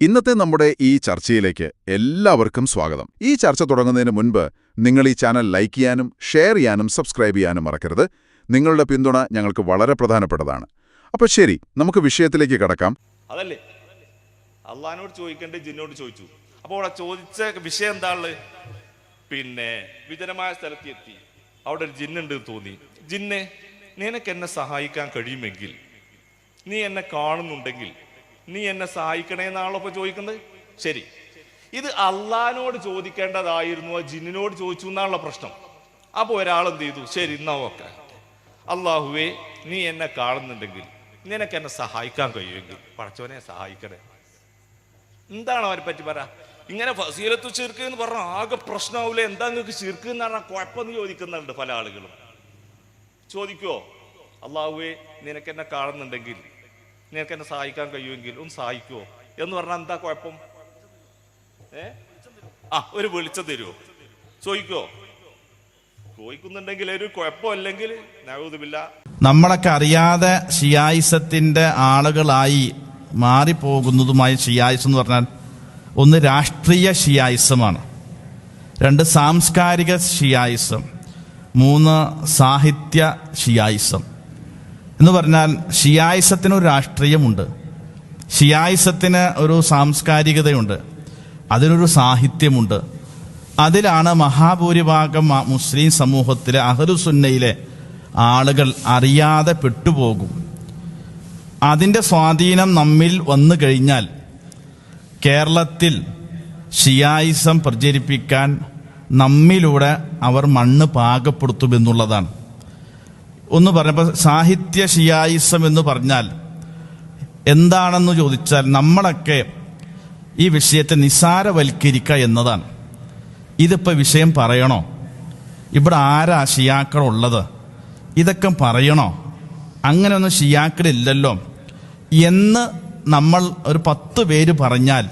ഇന്നത്തെ നമ്മുടെ ഈ ചർച്ചയിലേക്ക് എല്ലാവർക്കും സ്വാഗതം. ഈ ചർച്ച തുടങ്ങുന്നതിന് മുൻപ് നിങ്ങൾ ഈ ചാനൽ ലൈക്ക് ചെയ്യാനും ഷെയർ ചെയ്യാനും സബ്സ്ക്രൈബ് ചെയ്യാനും മറക്കരുത്. നിങ്ങളുടെ പിന്തുണ ഞങ്ങൾക്ക് വളരെ പ്രധാനപ്പെട്ടതാണ്. അപ്പോൾ ശരി, നമുക്ക് വിഷയത്തിലേക്ക് കടക്കാം. അതല്ലേ അള്ളഹാനോട് ചോദിക്കേണ്ട ജിന്നോട് ചോദിച്ചു. അപ്പോൾ അവിടെ ചോദിച്ച വിഷയം എന്താണ്? വിജനമായ സ്ഥലത്ത് എത്തി. അവിടെ ഒരു ജിന്നുണ്ട് തോന്നി. ജിന്നെ, നിനക്ക് എന്നെ സഹായിക്കാൻ കഴിയുമെങ്കിൽ, നീ എന്നെ കാണുന്നുണ്ടെങ്കിൽ നീ എന്നെ സഹായിക്കണേന്നാണല്ലോ ഇപ്പൊ ചോദിക്കുന്നത്. ശരി, ഇത് അള്ളഹാനോട് ചോദിക്കേണ്ടതായിരുന്നു, ജിന്നിനോട് ചോദിച്ചു എന്നാണല്ലോ പ്രശ്നം. അപ്പോൾ ഒരാൾ എന്ത് ചെയ്തു? ശരി, എന്നാ ഓക്കെ, അള്ളാഹുവേ നീ എന്നെ കാണുന്നുണ്ടെങ്കിൽ നിനക്ക് എന്നെ സഹായിക്കാൻ കഴിയുമെങ്കിൽ പടച്ചവനെ സഹായിക്കണേ. എന്താണ് അവരെ പറ്റി പറ? ഇങ്ങനെ ഫസീലത്തു ശിർക്ക് എന്ന് പറഞ്ഞാൽ ആകെ പ്രശ്നമാവൂലേ? എന്താ നിങ്ങൾക്ക് ശിർക്ക് എന്ന് പറഞ്ഞാൽ കുഴപ്പമെന്ന് ചോദിക്കുന്നുണ്ട് പല ആളുകളും. ചോദിക്കുവോ? അള്ളാഹുവേ നിനക്ക് എന്നെ കാണുന്നുണ്ടെങ്കിൽ നിനക്ക് എന്നെ സഹായിക്കാൻ കഴിയുമെങ്കിൽ ഒന്ന് സഹായിക്കുവോ എന്ന് പറഞ്ഞാൽ എന്താ കുഴപ്പം? ഒരു വെളിച്ചം തരുമോ? ചോദിക്കുവോ? ചോദിക്കുന്നുണ്ടെങ്കിൽ ഒരു കുഴപ്പമല്ലെങ്കിൽ നഊദുബില്ല. നമ്മളൊക്കെ അറിയാതെ ഷിയായിസത്തിന്റെ ആളുകളായി മാറിപ്പോകുന്നതുമായ ഷിയായിസം എന്ന് പറഞ്ഞാൽ, ഒന്ന് രാഷ്ട്രീയ ഷിയായിസമാണ്, രണ്ട് സാംസ്കാരിക ഷിയായിസം, മൂന്ന് സാഹിത്യ ഷിയായിസം. എന്ന് പറഞ്ഞാൽ ഷിയായിസത്തിന് ഒരു രാഷ്ട്രീയമുണ്ട്, ഷിയായിസത്തിന് ഒരു സാംസ്കാരികതയുണ്ട്, അതിനൊരു സാഹിത്യമുണ്ട്. അതിലാണ് മഹാഭൂരിഭാഗം മുസ്ലിം സമൂഹത്തിലെ അഹ്ലുസുന്നയിലെ ആളുകൾ അറിയാതെ പെട്ടുപോകും. അതിൻ്റെ സ്വാധീനം നമ്മിൽ വന്നു കഴിഞ്ഞാൽ കേരളത്തിൽ ഷിയായിസം പ്രചരിപ്പിക്കാൻ നമ്മിലൂടെ അവർ മണ്ണ് പാകപ്പെടുത്തുമെന്നുള്ളതാണ്. ഒന്ന് പറഞ്ഞപ്പോൾ സാഹിത്യ ഷിയായിസം എന്ന് പറഞ്ഞാൽ എന്താണെന്ന് ചോദിച്ചാൽ, നമ്മളൊക്കെ ഈ വിഷയത്തെ നിസ്സാരവൽക്കരിക്കുക എന്നതാണ്. ഇതിപ്പോൾ വിഷയം പറയണോ? ഇവിടെ ആരാ ഷിയാക്കളുള്ളത്? ഇതൊക്കെ പറയണോ? അങ്ങനെയൊന്നും ഷിയാക്കളില്ലല്ലോ എന്ന് നമ്മൾ ഒരു 10 പേര് പറഞ്ഞാൽ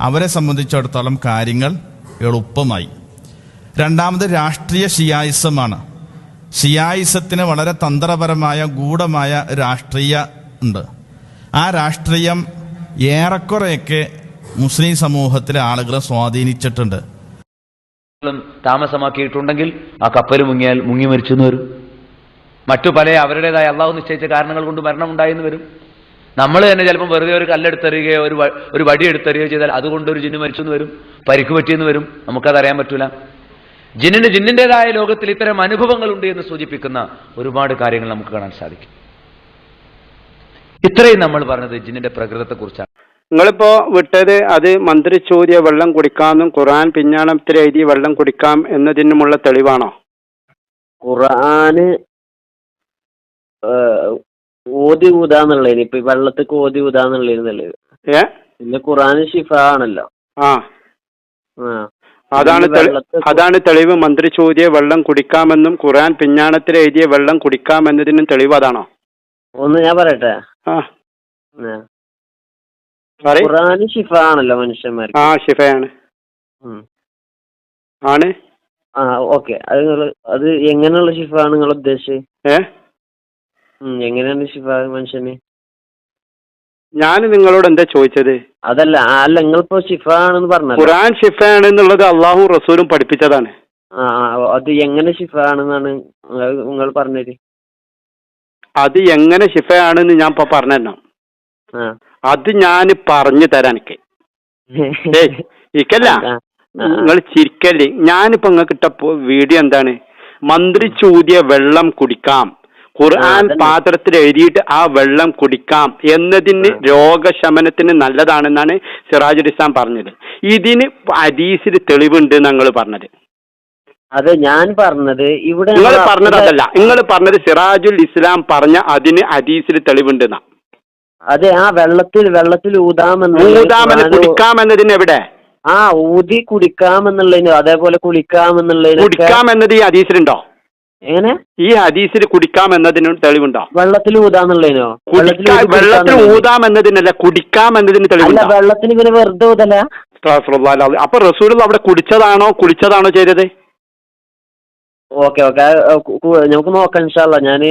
അവരെ സംബന്ധിച്ചിടത്തോളം കാര്യങ്ങൾ എളുപ്പമായി. രണ്ടാമത് രാഷ്ട്രീയ ഷിയായിസമാണ്. ഷിയായിസത്തിന് വളരെ തന്ത്രപരമായ ഗൂഢമായ രാഷ്ട്രീയ ഉണ്ട്. ആ രാഷ്ട്രീയം ഏറെക്കുറെയൊക്കെ മുസ്ലിം സമൂഹത്തിലെ ആളുകളെ സ്വാധീനിച്ചിട്ടുണ്ട്. താമസമാക്കിയിട്ടുണ്ടെങ്കിൽ ആ കപ്പൽ മുങ്ങിയാൽ മുങ്ങി മരിച്ചു എന്ന് വരും. മറ്റു പല അവരുടേതായ അള്ളാഹു നിശ്ചയിച്ച കാരണങ്ങൾ കൊണ്ട് മരണമുണ്ടായെന്ന് വരും. നമ്മൾ തന്നെ ചിലപ്പോൾ വെറുതെ ഒരു കല്ലെടുത്തെറിയുകയോ ഒരു വടി എടുത്തെറിയുകയോ ചെയ്താൽ അതുകൊണ്ട് ഒരു ജിന്ന് മരിച്ചു എന്ന് വരും, പരിക്ക് പറ്റിയെന്ന് വരും. നമുക്കതറിയാൻ പറ്റൂല. ജിന്നിൻ്റെതായ ലോകത്തിൽ ഇത്തരം അനുഭവങ്ങളുണ്ട് എന്ന് സൂചിപ്പിക്കുന്ന ഒരുപാട് കാര്യങ്ങൾ നമുക്ക് കാണാൻ സാധിക്കും. ഇത്രയും നമ്മൾ പറഞ്ഞത് ജിന്നിന്റെ പ്രകൃതത്തെക്കുറിച്ചാണ്. നിങ്ങളിപ്പോ വിട്ടത് അത് മന്ത്രിച്ചൂതിയ വെള്ളം കുടിക്കാമെന്നും ഖുർആൻ പിഞ്ഞാണത്തിൽ എഴുതിയ വെള്ളം കുടിക്കാം എന്നതിനുമുള്ള തെളിവാണോ? ഖുർആന് ഓതി ഊതാന്നുള്ളതിന് ഇപ്പൊ വെള്ളത്തേക്ക് ഓതി ഊതാന്നുള്ളതിനല്ലേ? പിന്നെ ഖുർആന് ശിഫ ആണല്ലോ. അതാണ് തെളിവ്. മന്ത്രിച്ചൂതിയ വെള്ളം കുടിക്കാമെന്നും ഖുർആൻ പിഞ്ഞാണത്തിൽ എഴുതിയ വെള്ളം കുടിക്കാമെന്നതിനും തെളിവ് അതാണോ? ഒന്ന് ഞാൻ പറയട്ടെ. ഖുർആന് ശിഫ ആണല്ലോ മനുഷ്യന്മാർക്ക്. ശിഫയാണ് ആണ്. ഓക്കെ, അത് എങ്ങനെയുള്ള ശിഫ ആണ് നിങ്ങൾ ഉദ്ദേശിച്ചത്? എങ്ങനെയാണ് ശിഫ മനുഷ്യന്? ഞാൻ നിങ്ങളോട് എന്താ ചോദിച്ചത്? അല്ല നിങ്ങളിപ്പോ ശിഫ ആണെന്ന് പറഞ്ഞത്. ഖുർആൻ ശിഫ ആണെന്നുള്ളത് അള്ളാഹു റസൂലും പഠിപ്പിച്ചതാണ്. അത് എങ്ങനെ ശിഫ ആണെന്നാണ് നിങ്ങൾ പറഞ്ഞത്? അത് എങ്ങനെ ശിഫ ആണെന്ന് ഞാൻ ഇപ്പൊ പറഞ്ഞോ? അത് ഞാൻ പറഞ്ഞു തരാൻ എനിക്ക് ഇക്കല്ല, നിങ്ങൾ ചിരിക്കല്ലേ. ഞാനിപ്പോ നിങ്ങൾക്ക് ഇട്ട വീഡിയോ എന്താണ്? മന്ത്രിച്ചൂതിയ വെള്ളം കുടിക്കാം, ഖുർആൻ പാത്രത്തിൽ എഴുതിയിട്ട് ആ വെള്ളം കുടിക്കാം എന്നതിന് രോഗശമനത്തിന് നല്ലതാണെന്നാണ് സിറാജുൽ ഇസ്ലാം പറഞ്ഞത്. ഇതിന് ഹദീസിൽ തെളിവുണ്ട് ഞങ്ങൾ പറഞ്ഞത്. അതെ, ഞാൻ പറഞ്ഞത് ഇവിടെ നിങ്ങൾ പറഞ്ഞത് അതല്ല. നിങ്ങൾ പറഞ്ഞത് സിറാജുൽ ഇസ്ലാം പറഞ്ഞ അതിന് ഹദീസിൽ തെളിവുണ്ടെന്നാ. അതെ, ആ വെള്ളത്തിൽ ഊതാമെന്ന് കുടിക്കാമെന്നതിന് എവിടെ? ഊതി കുടിക്കാമെന്നുള്ളതിന്, അതേപോലെ കുളിക്കാമെന്നുള്ളതിന്. കുടിക്കാമെന്നത് ഈ ഹദീസിലുണ്ടോ? എങ്ങനെ? ഈ ഹദീസിൽ കുടിക്കാമെന്നതിന് തെളിവുണ്ടോ? വെള്ളത്തിൽ ഊതാന്നുള്ളതിനോ? വെള്ളത്തിൽ ഊതാമെന്നതിനല്ല, കുടിക്കാമെന്നതിന് തെളിവുണ്ടോ? വെള്ളത്തിന് ഇവര് വെറുതെ ഊതല. അപ്പൊ റസൂൽ അവിടെ കുളിച്ചതാണോ ചെയ്തത്? ഓക്കെ നമുക്ക് നോക്കാം ഇൻഷാ അല്ലാഹ്. ഞാൻ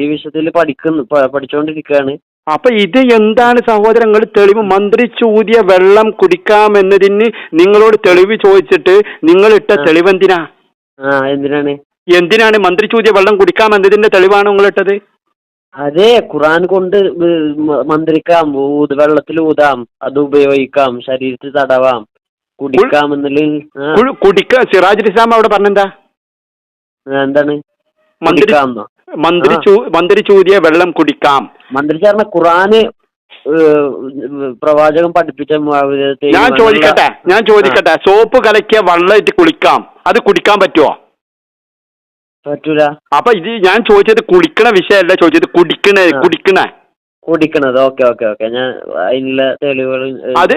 ഈ വിഷയത്തിൽ പഠിച്ചുകൊണ്ടിരിക്കുകയാണ്. അപ്പൊ ഇത് എന്താണ് സഹോദരങ്ങൾ തെളിവ്? മന്ത്രിച്ചൂതിയ വെള്ളം കുടിക്കാം എന്നതിന് നിങ്ങളോട് തെളിവ് ചോദിച്ചിട്ട് നിങ്ങൾ ഇട്ട തെളിവ് എന്തിനാ? എന്തിനാണ് മന്ത്രിച്ചൂതിയ വെള്ളം കുടിക്കാം എന്നതിന്റെ തെളിവാണ് നിങ്ങൾ ഇട്ടത്? അതെ, ഖുർആൻ കൊണ്ട് മന്ത്രിക്കാം, വെള്ളത്തിൽ ഊതാം, അത് ഉപയോഗിക്കാം, ശരീരത്തിൽ തടവാം, കുടിക്കാം കുടിക്കാം. സിറാജുൽ ഇസ്ലാം അവിടെ പറഞ്ഞെന്താ? എന്താണ് മന്ത്രിച്ചൂതിയ വെള്ളം കുടിക്കാം. മന്ത്രിച്ച് പറഞ്ഞ ഖുർആന് പ്രവാചകൻ പഠിപ്പിച്ച. ഞാൻ ചോദിക്കട്ടെ സോപ്പ് കലക്കിയ വെള്ളമായിട്ട് കുളിക്കാം, അത് കുടിക്കാൻ പറ്റുമോ? പറ്റൂല. അപ്പൊ ഇത് ഞാൻ ചോദിച്ചത് കുടിക്കണ വിഷയമല്ല ചോദിച്ചത്, കുടിക്കണത്. ഓക്കെ ഞാൻ അതിനുള്ള തെളിവുകൾ. അത്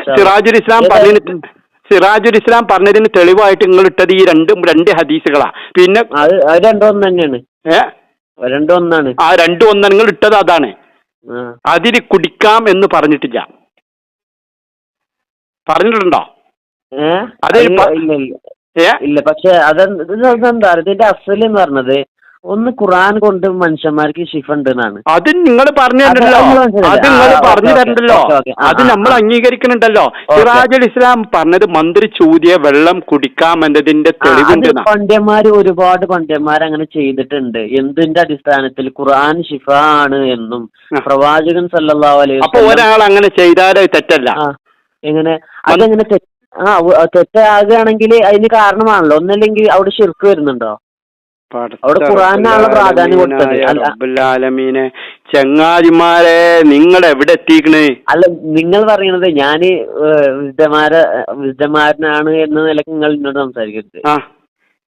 സിറാജുൽ ഇസ്ലാം പറഞ്ഞതിന് തെളിവായിട്ട് നിങ്ങൾ ഇട്ടത് ഈ രണ്ട് ഹദീസുകളാ. പിന്നെ അത് രണ്ടും തന്നെയാണ്. രണ്ടും ഒന്നാണ്. ആ രണ്ടും ഒന്നാണ് നിങ്ങൾ ഇട്ടത്. അതാണ് അതിന് കുടിക്കാം എന്ന് പറഞ്ഞിട്ടില്ല. പറഞ്ഞിട്ടുണ്ടോ? ഇല്ല. പക്ഷെ അതെന്താ ഇതിന്റെ അസൽ എന്ന് പറഞ്ഞത് ഒന്ന് ഖുർആൻ കൊണ്ട് മനുഷ്യന്മാർക്ക് ശിഫ ഉണ്ട് എന്നാണ്. അത് നിങ്ങൾ പറഞ്ഞു തരണ്ടല്ലോ, അത് നമ്മൾ അംഗീകരിക്കുന്നുണ്ടല്ലോ. സിറാജുൽ ഇസ്ലാം പറഞ്ഞത് മന്ത്രിച്ചൂതിയ വെള്ളം കുടിക്കാം എന്നതിന്റെ തെളിവുണ്ട്. പണ്ഡിതന്മാര് ഒരുപാട് പണ്ഡിതന്മാർ അങ്ങനെ ചെയ്തിട്ടുണ്ട്. എന്തിന്റെ അടിസ്ഥാനത്തിൽ? ഖുർആൻ ശിഫ ആണ് എന്നും പ്രവാചകൻ സല്ലല്ലാഹു അലൈഹി വസല്ലം. അപ്പൊ ഒരാൾ അങ്ങനെ ചെയ്താൽ തെറ്റല്ല. എങ്ങനെ അതെങ്ങനെ തെറ്റാകുകയാണെങ്കിൽ അതിന് കാരണമാണല്ലോ. ഒന്നല്ലെങ്കിൽ അവിടെ ശിർക്ക് വരുന്നുണ്ടോ? അവിടെ ഖുർആനാണല്ലോ പ്രാധാന്യം കൊടുത്തത്. ചങ്ങാതിമാരെ നിങ്ങൾ എവിടെ എത്തിക്കണേ? അല്ല, നിങ്ങൾ പറയണത് ഞാന് വിശുദ്ധന്മാരനാണ് എന്ന നിലക്ക് നിങ്ങൾ എന്നോട് സംസാരിക്കരുത്.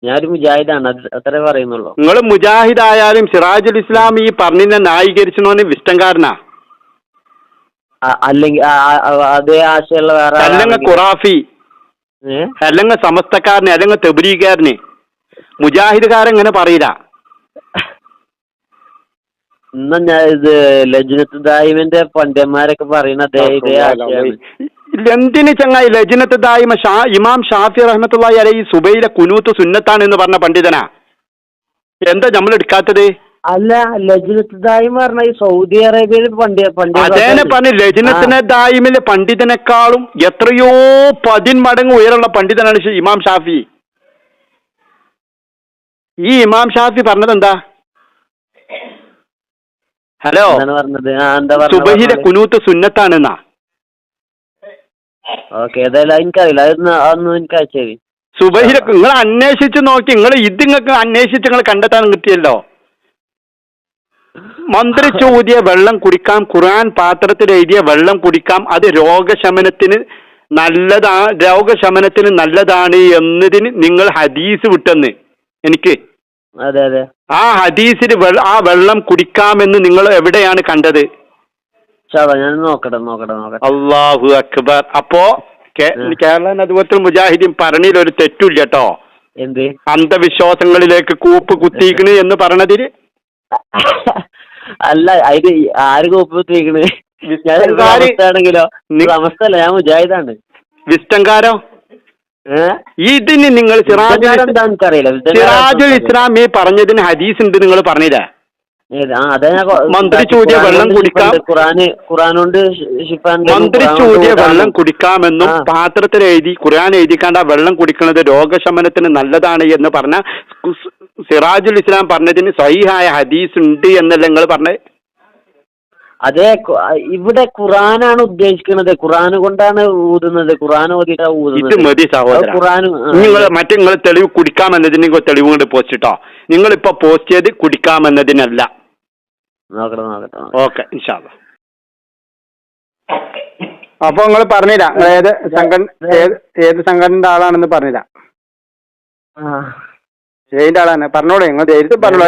ഞാനൊരു മുജാഹിദാണ്, അത്രേ പറയുന്നുള്ളൂ. നിങ്ങൾ മുജാഹിദായാലും സിറാജുൽ ഇസ്ലാം ഈ പറഞ്ഞതിനെ ന്യായീകരിച്ചോന്ന് വിഷ്ടംകാരനാ, അല്ലെങ്കിൽ അതേ ആശയമുള്ള വേറെ അല്ലെങ്കിൽ ഖുറാഫി, അല്ലെങ്കിൽ സമസ്തക്കാരന്, അല്ലെങ്കിൽ തെബ്രീഗുകാരന്. മുജാഹിദുകാരെങ്ങനെ പറയില്ല. എന്നാ ഞാൻ ഇത് ലജ്നത്ത് ദായിമിന്റെ പണ്ഡിതന്മാരൊക്കെ പറയുന്നത് ഇതേ ആശയമാണ്. എന്തിന് ചങ്ങായി ലജ്നത്ത് ദായിമ? ഇമാം ഷാഫി റഹ്മത്തുള്ളാഹി അലൈഹി സുബൈലെ കുനൂത്ത് സുന്നത്താണ് എന്ന് പറഞ്ഞ പണ്ഡിതനാ. എന്താ നമ്മൾ എടുക്കാത്തത്? അല്ല, ലജ്നത്ത് ദായിമ പറഞ്ഞ ഈ സൗദി അറേബ്യയിൽ അതേനെ പറഞ്ഞ ലജ്നത്തിനെ ദായിമിലെ പണ്ഡിതനേക്കാളും എത്രയോ 10 മടങ്ങ് ഉയരമുള്ള പണ്ഡിതനാണ് ഇമാം ഷാഫി. ഈ ഇമാം ഷാഫി പറഞ്ഞത് എന്താ? ഹലോ, സുബഹിലെ കുനൂത്ത് സുന്നത്താണെന്നാ. സുബഹിലെ നിങ്ങൾ അന്വേഷിച്ച് നോക്കി, നിങ്ങൾക്ക് അന്വേഷിച്ച് നിങ്ങൾ കണ്ടെത്താൻ കിട്ടിയല്ലോ. മന്ത്രിച്ചൂതിയ വെള്ളം കുടിക്കാം, ഖുർആൻ പാത്രത്തിൽ എഴുതിയ വെള്ളം കുടിക്കാം, അത് രോഗശമനത്തിന് നല്ലതാണ് എന്നതിന് നിങ്ങൾ ഹദീസ് വിട്ടെന്ന് എനിക്ക്. അതെ. ആ ഹദീസിൽ ആ വെള്ളം കുടിക്കാമെന്ന് നിങ്ങൾ എവിടെയാണ് കണ്ടത്? ഞാൻ നോക്കട്ടെ. അല്ലാഹു അക്ബർ. അപ്പോ കേരള നദ്വത്തുൽ മുജാഹിദീൻ പറഞ്ഞതിൽ ഒരു തെറ്റില്ല കേട്ടോ. എന്ത്? അന്ധവിശ്വാസങ്ങളിലേക്ക് കൂപ്പ് കുത്തിക്കണ് എന്ന് പറഞ്ഞതില്. അല്ല, അതിന് ആര് കൂപ്പ് കുത്തിക്കണ്? ആണെങ്കിലോ സമസ്തല്ല, ഞാൻ മുജാഹിദാണ്. വിസ്റ്റങ്കാരോ? ഇതിന് നിങ്ങൾ സിറാജുൽ ഇസ്ലാം ഈ പറഞ്ഞതിന് ഹദീസ് ഉണ്ട് നിങ്ങൾ പറഞ്ഞില്ലേ? മന്ത്രിച്ചൂതിയ വെള്ളം കുടിക്കാം, മന്ത്രിച്ചൂതിയ വെള്ളം കുടിക്കാമെന്നും പാത്രത്തിൽ എഴുതി ഖുർആൻ എഴുതിക്കാണ്ട് ആ വെള്ളം കുടിക്കുന്നത് രോഗശമനത്തിന് നല്ലതാണ് എന്ന് പറഞ്ഞ സിറാജുൽ ഇസ്ലാം പറഞ്ഞതിന് സ്വഹീഹായ ഹദീസ് ഉണ്ട് എന്നല്ല നിങ്ങൾ പറഞ്ഞത്. അതെ, ഇവിടെ ഖുർആനാണ് ഉദ്ദേശിക്കുന്നത്. ഖുർആൻ കൊണ്ടാണ് ഊതുന്നത്. ഖുർആൻ ഓതിട്ടാ ഊതുന്നത്. ഇത് മതി സഹോദരൻ. നിങ്ങൾ തെളിവ് കുടിക്കാമെന്നതിന് തെളിവ് കൊണ്ട് പോസ്റ്റ് ഇട്ടോ. നിങ്ങളിപ്പോ പോസ്റ്റ് ചെയ്ത് കുടിക്കാമെന്നതിനല്ല. നോക്കട്ടെ. ഓക്കെ, ഇൻഷാ അല്ലാഹ്. അപ്പൊ നിങ്ങൾ പറഞ്ഞില്ല ഏത് സംഘടനയുടെ ആളാണെന്ന് പറഞ്ഞില്ല. ഏതിന്റെ ആളാണ് പറഞ്ഞോളൂ. നിങ്ങൾ നേരിട്ട് പറഞ്ഞോളൂ.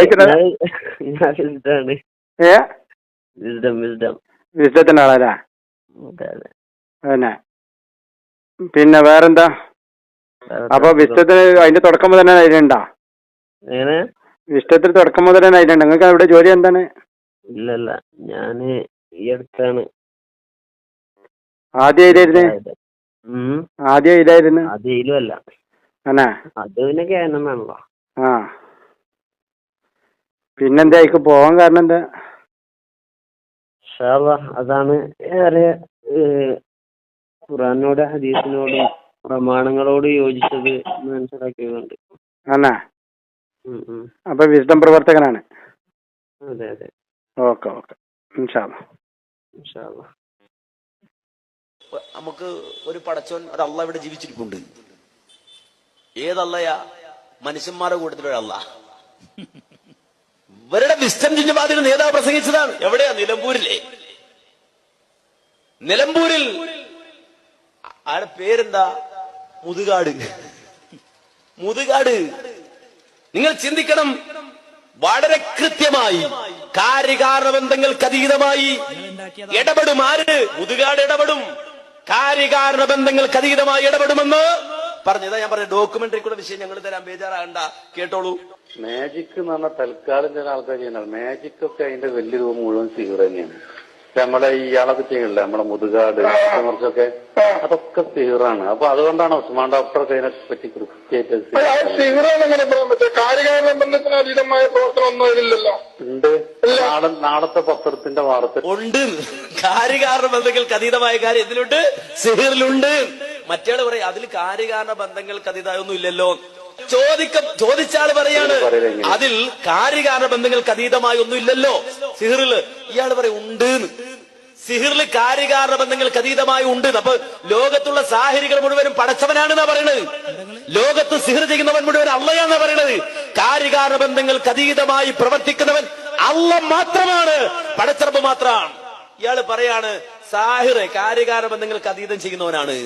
വിസ്ഡത്തിന്റെ ആളല്ലേ? പിന്നെ വേറെന്താ? അപ്പൊ വിസ്ഡത്തിന് അതിന്റെ തുടക്കം മുതൽ തന്നെ അതിലുണ്ടോ? വിസ്ഡത്തിൽ തുടക്കം മുതൽ തന്നെ അതിലുണ്ട്. നിങ്ങൾക്ക് അവിടെ ജോലി എന്താണ്? ഇല്ലല്ല, ഞാന് ഈ അടുത്താണ്. ആദ്യം ഇല്ലായിരുന്നു. അതിലുമല്ല, അത് പിന്നെ കേരളമാണല്ലോ. പിന്നെന്താ പോവാൻ കാരണം എന്താ? മാഷാ അല്ലാഹ്. അതാണ് ഏറെ ഖുർആനോട് ഹദീസിനോടും പ്രമാണങ്ങളോട് യോജിച്ചത് മനസ്സിലാക്കിയതുണ്ട്. അല്ലേ? ഉം ഉം. അപ്പൊ വിസ്ഡം പ്രവർത്തകനാണ്. അതെ അതെ. ഓക്കെ ഓക്കെ, ഇൻഷാ അല്ലാഹ്. മാഷാ അല്ലാഹ്. നമുക്ക് ഒരു പടച്ചോൻ ഒരു അള്ളാഹ് ഇവിടെ ജീവിച്ചിരിപ്പുണ്ട്. ഏതല്ലയാ? മനുഷ്യന്മാരുടെ കൂട്ടത്തിലൊരല്ല. ഇവരുടെ വിസ്റ്റം ജിന്നബാദിയുടെ നേതാവ് പ്രസംഗിച്ചതാണ്. എവിടെയാ? നിലമ്പൂരിലെ. നിലമ്പൂരിൽ ആരുടെ പേരെന്താ? മുതുകാട്. മുതുകാട്. നിങ്ങൾ ചിന്തിക്കണം, വളരെ കൃത്യമായി കാര്യകാരണ ബന്ധങ്ങൾക്ക് അതീതമായി ഇടപെടും. ആര്? മുതുകാട് ഇടപെടും. കാര്യകാരണ ബന്ധങ്ങൾക്ക് അതീതമായി ഇടപെടുമെന്ന് പറഞ്ഞതാ. ഞാൻ പറഞ്ഞ ഡോക്യുമെന്ററി കൂടെ വിഷയം ഞങ്ങൾ തരാൻ, ബേജാറാകണ്ട, കേട്ടോളൂ. മാജിക് എന്ന് പറഞ്ഞാൽ തൽക്കാലം ചില ആൾക്കാർ ചെയ്യുന്നത്. മാജിക് ഒക്കെ അതിന്റെ വലിയ രൂപം മുഴുവൻ സിഹർ തന്നെയാണ്. നമ്മളെ ഇയാളൊക്കെ ചെയ്യണില്ല, നമ്മളെ മുതുകാട് കുറച്ചൊക്കെ, അതൊക്കെ സിഹറാണ്. അപ്പൊ അതുകൊണ്ടാണ് ഉസ്മാൻ ഡോക്ടർക്ക് അതിനെ പറ്റി കൃത്യമായിട്ട് ഉണ്ട്. നാളത്തെ പത്രത്തിന്റെ വാർത്ത ഉണ്ട്. കാര്യകാരണ ബന്ധങ്ങൾക്ക് അതീതമായ കാര്യം ഇതിലുണ്ട്, സിഹിറിലുണ്ട്. മറ്റേയാള് പറയും അതിൽ കാര്യകാരണ ബന്ധങ്ങൾക്ക് അതീതമായൊന്നും ഇല്ലല്ലോ. ചോദിച്ചാള് പറയാണ് അതിൽ കാര്യകാരണ ബന്ധങ്ങൾക്ക് അതീതമായി ഒന്നും ഇല്ലല്ലോ സിഹിറില്. ഇയാള് പറയും ഉണ്ട്. സിഹിറിൽ കാര്യകാരണ ബന്ധങ്ങൾക്ക് അതീതമായി ഉണ്ട്. അപ്പൊ ലോകത്തുള്ള സാഹിരികൾ മുഴുവനും പടച്ചവനാണെന്നാ പറയണത്. ലോകത്ത് സിഹിർ ചെയ്യുന്നവൻ മുഴുവൻ അള്ളയാന്നാ പറയണത്. കാര്യകാരണ ബന്ധങ്ങൾക്ക് അതീതമായി പ്രവർത്തിക്കുന്നവൻ അള്ള മാത്രമാണ്, പടച്ചറബ് മാത്രമാണ്. ഇയാള് പറയാണ് സാഹിറ് കാര്യകാരണ ബന്ധങ്ങൾക്ക് അതീതം ചെയ്യുന്നവനാണ്,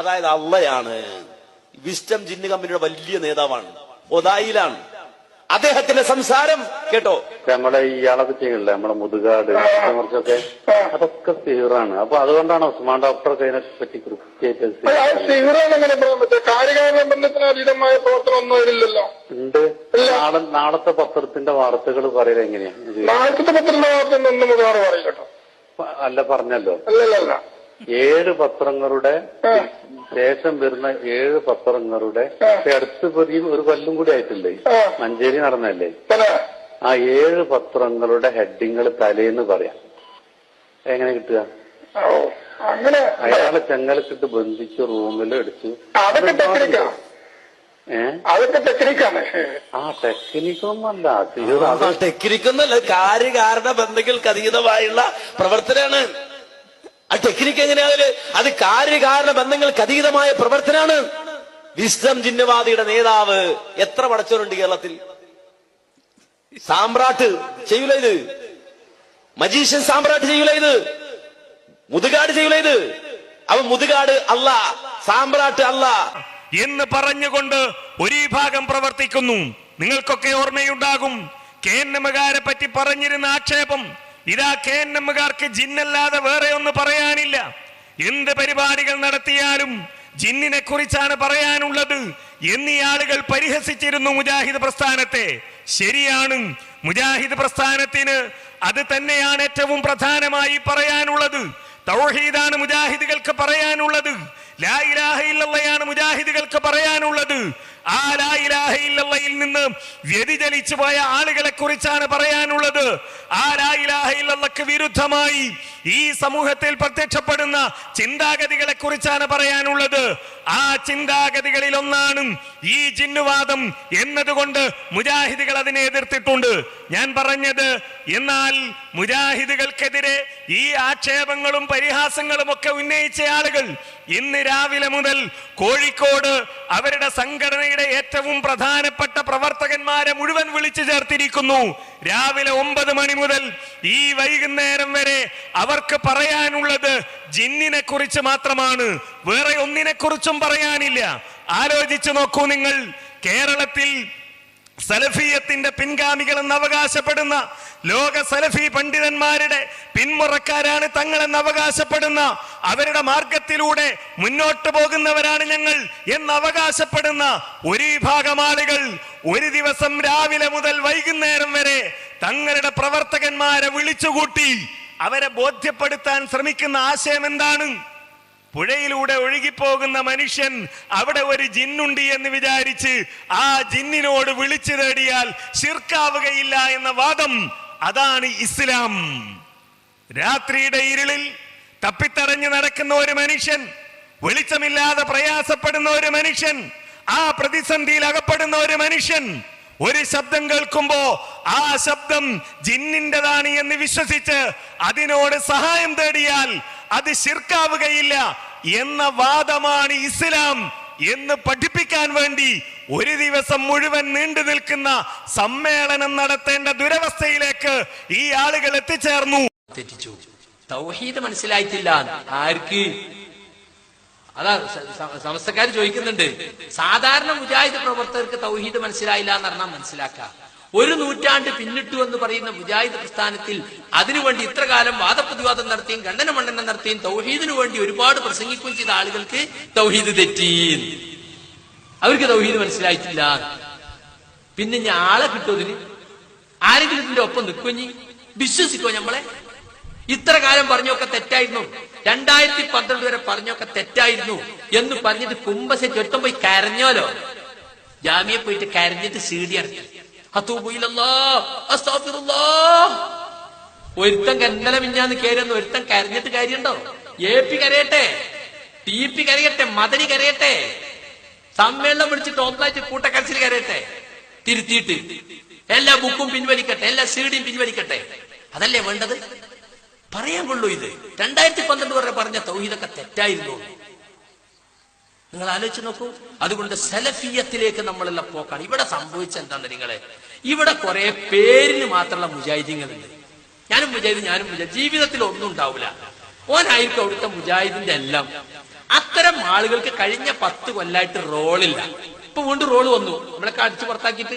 അതായത് അള്ളയാണ്. വിസ്റ്റം ജിന്ന് കമ്പനിയുടെ വലിയ നേതാവാണ്, ഒതായിലാണ്. അദ്ദേഹത്തിന്റെ സംസാരം കേട്ടോ. നമ്മളെ ഇയാളൊക്കെ ചെയ്യണില്ല, നമ്മളെ മുതുകാട് കുറച്ചൊക്കെ, അതൊക്കെ സിഹറാണ്. അപ്പൊ അതുകൊണ്ടാണ് ഉസ്മാൻ ഡോക്ടർക്ക് അതിനെ പറ്റി കൃത്യമായിട്ട് ഉണ്ട്. നാളത്തെ പത്രത്തിന്റെ വാർത്തകൾ പറയുന്നത് എങ്ങനെയാ? അല്ല പറഞ്ഞല്ലോ, 7 പത്രങ്ങളുടെ ശേഷം വരുന്ന 7 പത്രങ്ങളുടെ അടുത്ത് ഒരു കൊല്ലം കൂടി ആയിട്ടില്ലേ, മഞ്ചേരി നടന്നല്ലേ, ആ 7 പത്രങ്ങളുടെ ഹെഡിങ്ങൾ തലേന്ന് പറയാം. എങ്ങനെ കിട്ടുക? അയാളെ ചെങ്ങലക്കിട്ട് ബന്ധിച്ച് റൂമിൽ അടിച്ചു. അതൊക്കെ ടെക്നിക്കാണ്. ആ ടെക്നിക്കൊന്നുമല്ല, ടെക്നിക്കൊന്നല്ല, കാര്യകാരണ ബന്ധങ്ങൾക്ക് അതീതമായുള്ള പ്രവർത്തനമാണ്. ആ ടെക്നിക്ക് എങ്ങനെയാ? അത് കാര്യകാരണ ബന്ധങ്ങൾക്ക് അതീതമായ പ്രവർത്തനമാണ്. വിസ്ഡം ജിന്നവാദിയുടെ നേതാവ് എത്ര പടച്ചവരുണ്ട് കേരളത്തിൽ? സാമ്രാട്ട് ചെയ്യൂല ഇത്, മജീഷ്യൻ സാമ്രാട്ട് ചെയ്യൂല ഇത്, മുതുകാട് ചെയ്യൂല ഇത്. അവൻ മുതുകാട് അല്ല, സാമ്രാട്ട് അല്ല എന്ന് പറഞ്ഞുകൊണ്ട് ഒരു വിഭാഗം പ്രവർത്തിക്കുന്നു. നിങ്ങൾക്കൊക്കെ ഓർമ്മയുണ്ടാകും KNMകാരെ പറ്റി പറഞ്ഞിരുന്ന ആക്ഷേപം. ഇതാ KNMകാർക്ക് ജിന്നല്ലാതെ വേറെ ഒന്ന് പറയാനില്ല. എന്ത് പരിപാടികൾ നടത്തിയാലും ജിന്നിനെ കുറിച്ചാണ് പറയാനുള്ളത് എന്നീ ആളുകൾ പരിഹസിച്ചിരുന്നു മുജാഹിദ് പ്രസ്ഥാനത്തെ. ശരിയാണ്, മുജാഹിദ് പ്രസ്ഥാനത്തിന് അത് തന്നെയാണ് ഏറ്റവും പ്രധാനമായി പറയാനുള്ളത്. തൗഹീദാണ് മുജാഹിദുകൾക്ക് പറയാനുള്ളത്. ലാ ഇലാഹ ഇല്ലല്ലാഹയാണ് മുജാഹിദുകൾക്ക് പറയാനുള്ളത്. ആ ലാ ഇലാഹ ഇല്ലല്ലാഹയിൽ നിന്ന് വ്യതിചലിച്ചു പോയ ആളുകളെ കുറിച്ചാണ് പറയാനുള്ളത്. ആ ലാ ഇലാഹ ഇല്ലല്ലാഹ്ക്ക് വിരുദ്ധമായി ഈ സമൂഹത്തിൽ പ്രത്യക്ഷപ്പെടുന്ന ചിന്താഗതികളെ കുറിച്ചാണ് പറയാനുള്ളത്. ആ ചിന്താഗതികളിൽ ഒന്നാണ് ഈ ജിന്നുവാദം എന്നതുകൊണ്ട് മുജാഹിദുകൾ അതിനെ എതിർത്തിട്ടുണ്ട്. ഞാൻ പറഞ്ഞത്, എന്നാൽ മുജാഹിദുകൾക്കെതിരെ ഈ ആക്ഷേപങ്ങളും പരിഹാസങ്ങളും ഒക്കെ ഉന്നയിച്ച ആളുകൾ ഇന്ന് രാവിലെ മുതൽ കോഴിക്കോട് അവരുടെ സംഘടനയുടെ ഏറ്റവും പ്രധാനപ്പെട്ട പ്രവർത്തകന്മാരെ മുഴുവൻ വിളിച്ചു ചേർത്തിരിക്കുന്നു. രാവിലെ 9 മണി മുതൽ ഈ വൈകുന്നേരം വരെ അവർക്ക് പറയാനുള്ളത് ജിന്നിനെ കുറിച്ച് മാത്രമാണ്, വേറെ ഒന്നിനെ കുറിച്ചും പറയാനില്ല. ആലോചിച്ചു നോക്കൂ നിങ്ങൾ, കേരളത്തിൽ സലഫിയത്തിന്റെ പിൻഗാമികൾ എന്ന് അവകാശപ്പെടുന്ന ലോക സലഫി പണ്ഡിതന്മാരുടെ പിന്മുറക്കാരാണ് തങ്ങളെന്ന് അവകാശപ്പെടുന്ന, അവരുടെ മാർഗത്തിലൂടെ മുന്നോട്ട് പോകുന്നവരാണ് ഞങ്ങൾ എന്ന് അവകാശപ്പെടുന്ന ഒരു വിഭാഗം ആളുകൾ ഒരു ദിവസം രാവിലെ മുതൽ വൈകുന്നേരം വരെ തങ്ങളുടെ പ്രവർത്തകന്മാരെ വിളിച്ചുകൂട്ടി അവരെ ബോധ്യപ്പെടുത്താൻ ശ്രമിക്കുന്ന ആശയം എന്താണ്? പുഴയിലൂടെ ഒഴുകിപ്പോകുന്ന മനുഷ്യൻ അവിടെ ഒരു ജിന്നുണ്ട് എന്ന് വിചാരിച്ച് ആ ജിന്നിനോട് വിളിച്ചു തേടിയാൽ ശിർക്കാവുകയില്ല എന്ന വാദം, അതാണ് ഇസ്ലാം. രാത്രിയുടെ ഇരുളിൽ തപ്പിത്തടഞ്ഞു നടക്കുന്ന ഒരു മനുഷ്യൻ, വെളിച്ചമില്ലാതെ പ്രയാസപ്പെടുന്ന ഒരു മനുഷ്യൻ, ആ പ്രതിസന്ധിയിൽ അകപ്പെടുന്ന ഒരു മനുഷ്യൻ ഒരു ശബ്ദം കേൾക്കുമ്പോ ആ ശബ്ദം ജിന്നിൻ്റെതാണ് എന്ന് വിശ്വസിച്ച് അതിനോട് സഹായം തേടിയാൽ അത് ശിർക്കാവുകയില്ല എന്ന വാദമാണ് ഇസ്ലാം എന്ന് പഠിപ്പിക്കാൻ വേണ്ടി ഒരു ദിവസം മുഴുവൻ നീണ്ടു നിൽക്കുന്ന സമ്മേളനം നടത്തേണ്ട ദുരവസ്ഥയിലേക്ക് ഈ ആളുകൾ എത്തിച്ചേർന്നു. തെറ്റിച്ചു. തൗഹീദ് മനസ്സിലായിട്ടില്ല. ആർക്ക്? അതാ സമസ്തക്കാർ ചോദിക്കുന്നുണ്ട്, സാധാരണ മുജാഹിദ് പ്രവർത്തകർക്ക് തൗഹീദ് മനസ്സിലായില്ല എന്ന് പറഞ്ഞാൽ മനസ്സിലാക്കാം. ഒരു നൂറ്റാണ്ട് പിന്നിട്ടു എന്ന് പറയുന്ന മുജാഹിദ് പ്രസ്ഥാനത്തിൽ അതിനുവേണ്ടി ഇത്ര കാലം വാദപ്രതിവാദം നടത്തിയും ഖണ്ഡന മണ്ഡനം നടത്തിയും തൗഹീദിനു വേണ്ടി ഒരുപാട് പ്രസംഗിക്കുകയും ചെയ്ത ആളുകൾക്ക് തൗഹീദ് തെറ്റി, അവർക്ക് തൗഹീദ് മനസ്സിലായിട്ടില്ല. പിന്നെ ഞാൻ ആളെ കിട്ടുമതിന് ആരെങ്കിലും ഇതിന്റെ ഒപ്പം നിൽക്കുഞ്ഞി വിശ്വസിക്കോ? നമ്മളെ ഇത്ര കാലം പറഞ്ഞൊക്കെ തെറ്റായിരുന്നു, 2012 വരെ പറഞ്ഞൊക്കെ തെറ്റായിരുന്നു എന്ന് പറഞ്ഞിട്ട് കുംഭസേറ്റ് ഒറ്റം പോയി കരഞ്ഞോലോ. ജാമ്യ പോയിട്ട് കരഞ്ഞിട്ട് സീഡി ഇറക്കി. ഒരുത്തൻ കന്നല മിഞ്ഞാന്ന് കയറുന്ന ഒരുത്തൻ കരഞ്ഞിട്ട് കാര്യമുണ്ടോ? AP കരയട്ടെ, TP കരയട്ടെ, മദനി കരയട്ടെ, സമ്മേളനം വിളിച്ചിട്ട് ഒന്നായിട്ട് കൂട്ടക്കരച്ചിൽ കരയട്ടെ, തിരുത്തിയിട്ട് എല്ലാ ബുക്കും പിൻവലിക്കട്ടെ, എല്ലാ സീഡിയും പിൻവലിക്കട്ടെ. അതല്ലേ വേണ്ടത്? പറയാൻ കൊള്ളൂ. ഇത് 2012 വരെ പറഞ്ഞ തൗഹീദൊക്കെ തെറ്റായിരുന്നു. നിങ്ങൾ ആലോചിച്ച് നോക്കൂ. അതുകൊണ്ട് സലഫിയത്തിലേക്ക് നമ്മളെല്ലാം പോക്കാണ്. ഇവിടെ സംഭവിച്ച എന്താന്ന് നിങ്ങളെ, ഇവിടെ കുറെ പേരിന് മാത്രമുള്ള മുജാഹിദീങ്ങളുണ്ട്. ഞാനും മുജാഹിദ് ജീവിതത്തിൽ ഒന്നും ഉണ്ടാവില്ല. ഓനായിരിക്കും അവിടുത്തെ മുജാഹിദിന്റെ എല്ലാം. അത്തരം ആളുകൾക്ക് കഴിഞ്ഞ 10 കൊല്ലായിട്ട് റോളില്ല. ഇപ്പൊ വീണ്ടും റോള് വന്നു. നമ്മളൊക്കെ അടിച്ചു പുറത്താക്കിയിട്ട്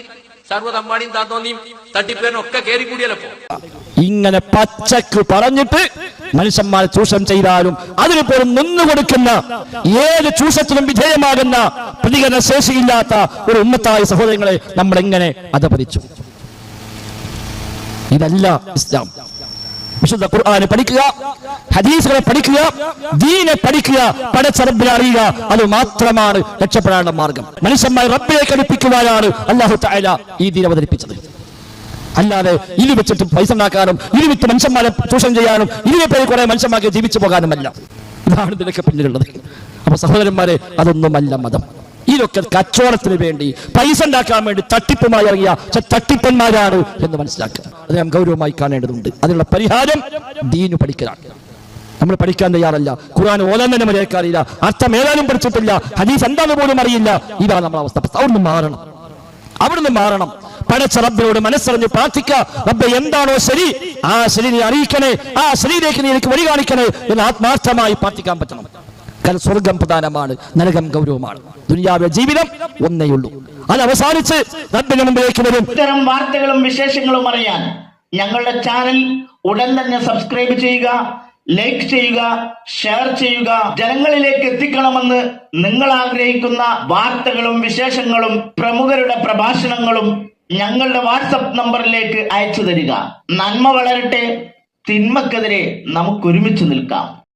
സർവ്വത് അമ്പാടിയും താത്തോന്നിയും തട്ടിപ്പേരും ഒക്കെ കയറി കൂടിയല്ലോ. ഇങ്ങനെ പച്ചക്ക് പറഞ്ഞിട്ട് മനുഷ്യന്മാരെ ചൂഷണം ചെയ്താലും അതിന് പോലും നിന്നുകൊടുക്കുന്ന, ഏത് ചൂഷണത്തിനും വിധേയമാകുന്ന പ്രതികരണ ശേഷിയില്ലാത്ത ഒരു ഉമ്മത്തായ സഹോദരങ്ങളെ നമ്മൾ എങ്ങനെ അധപതിച്ചു? ഇതല്ല ഇസ്ലാം. വിശുദ്ധ ഖുർആനെ പഠിക്കുക, ഹദീസുകളെ പഠിക്കുക, ദീനെ പഠിക്കുക, പടച്ച റബ്ബിനെ അറിയുക. അത് മാത്രമാണ് രക്ഷപ്പെടാനുള്ള മാർഗം. മനുഷ്യന്മാരെ റബ്ബിലേക്ക് അടുപ്പിക്കുവാനാണ് അല്ലാഹു തആല ഈ ദീൻ അവതരിപ്പിച്ചത്. അല്ലാതെ ഇനി വെച്ചിട്ട് പൈസ ഉണ്ടാക്കാനും ഇനി വിറ്റ് മനുഷ്യന്മാരെ ചൂഷണം ചെയ്യാനും ഇതിനെ പേര് കുറെ മനുഷ്യന്മാർക്ക് ജീവിച്ചു പോകാനുമല്ല. ഇതാണ് ഇതിനൊക്കെ പിന്നിലുള്ളത്. അപ്പൊ സഹോദരന്മാരെ, അതൊന്നുമല്ല മതം. ഇതൊക്കെ കച്ചവടത്തിന് വേണ്ടി പൈസ ഉണ്ടാക്കാൻ വേണ്ടി തട്ടിപ്പുമായി ഇറങ്ങിയ തട്ടിപ്പന്മാരാണ് എന്ന് മനസ്സിലാക്കുക. അത് നാം ഗൗരവമായി കാണേണ്ടതുണ്ട്. അതിനുള്ള പരിഹാരം ദീനു പഠിക്കലാണ്. നമ്മൾ പഠിക്കാൻ തയ്യാറല്ല. ഖുർആൻ ഓലാൻ തന്നെ മര്യാദക്ക് അറിയില്ല, അർത്ഥം ഏതാനും പഠിച്ചിട്ടില്ല, ഹദീസ് എന്താണെന്ന് പോലും അറിയില്ല. ഇതാണ് നമ്മുടെ അവസ്ഥ. അവിടുന്ന് മാറണം. പടച്ച റബ്ബിനോട് മനസ്സറിഞ്ഞ് പ്രാർത്ഥിക്കുക. റബ്ബേ, എന്താണോ ശരി ആ ശരി നീ അറിയിക്കണേ, ആ ശരിയിലേക്ക് നീ എനിക്ക് വഴി കാണിക്കണേ എന്ന് ആത്മാർത്ഥമായി പ്രാർത്ഥിക്കാൻ പറ്റണം. കാരണം സ്വർഗം പ്രധാനമാണ്, നരകം ഗൗരവമാണ്. ദുനിയാവിലെ ജീവിതം ഒന്നേയുള്ളൂ. അത് അവസാനിച്ച് റബ്ബിന്റെ മുമ്പിലേക്ക് വരും. ഇത്തരം വാർത്തകളും വിശേഷങ്ങളും അറിയാൻ ഞങ്ങളുടെ ചാനൽ ഉടൻ തന്നെ സബ്സ്ക്രൈബ് ചെയ്യുക, ലൈക്ക് ചെയ്യുക, ഷെയർ ചെയ്യുക. ജനങ്ങളിലേക്ക് എത്തിക്കണമെന്ന് നിങ്ങൾ ആഗ്രഹിക്കുന്ന വാർത്തകളും വിശേഷങ്ങളും പ്രമുഖരുടെ പ്രഭാഷണങ്ങളും ഞങ്ങളുടെ വാട്സപ്പ് നമ്പറിലേക്ക് അയച്ചു തരിക. നന്മ വളരട്ടെ, തിന്മക്കെതിരെ നമുക്കൊരുമിച്ച് നിൽക്കാം.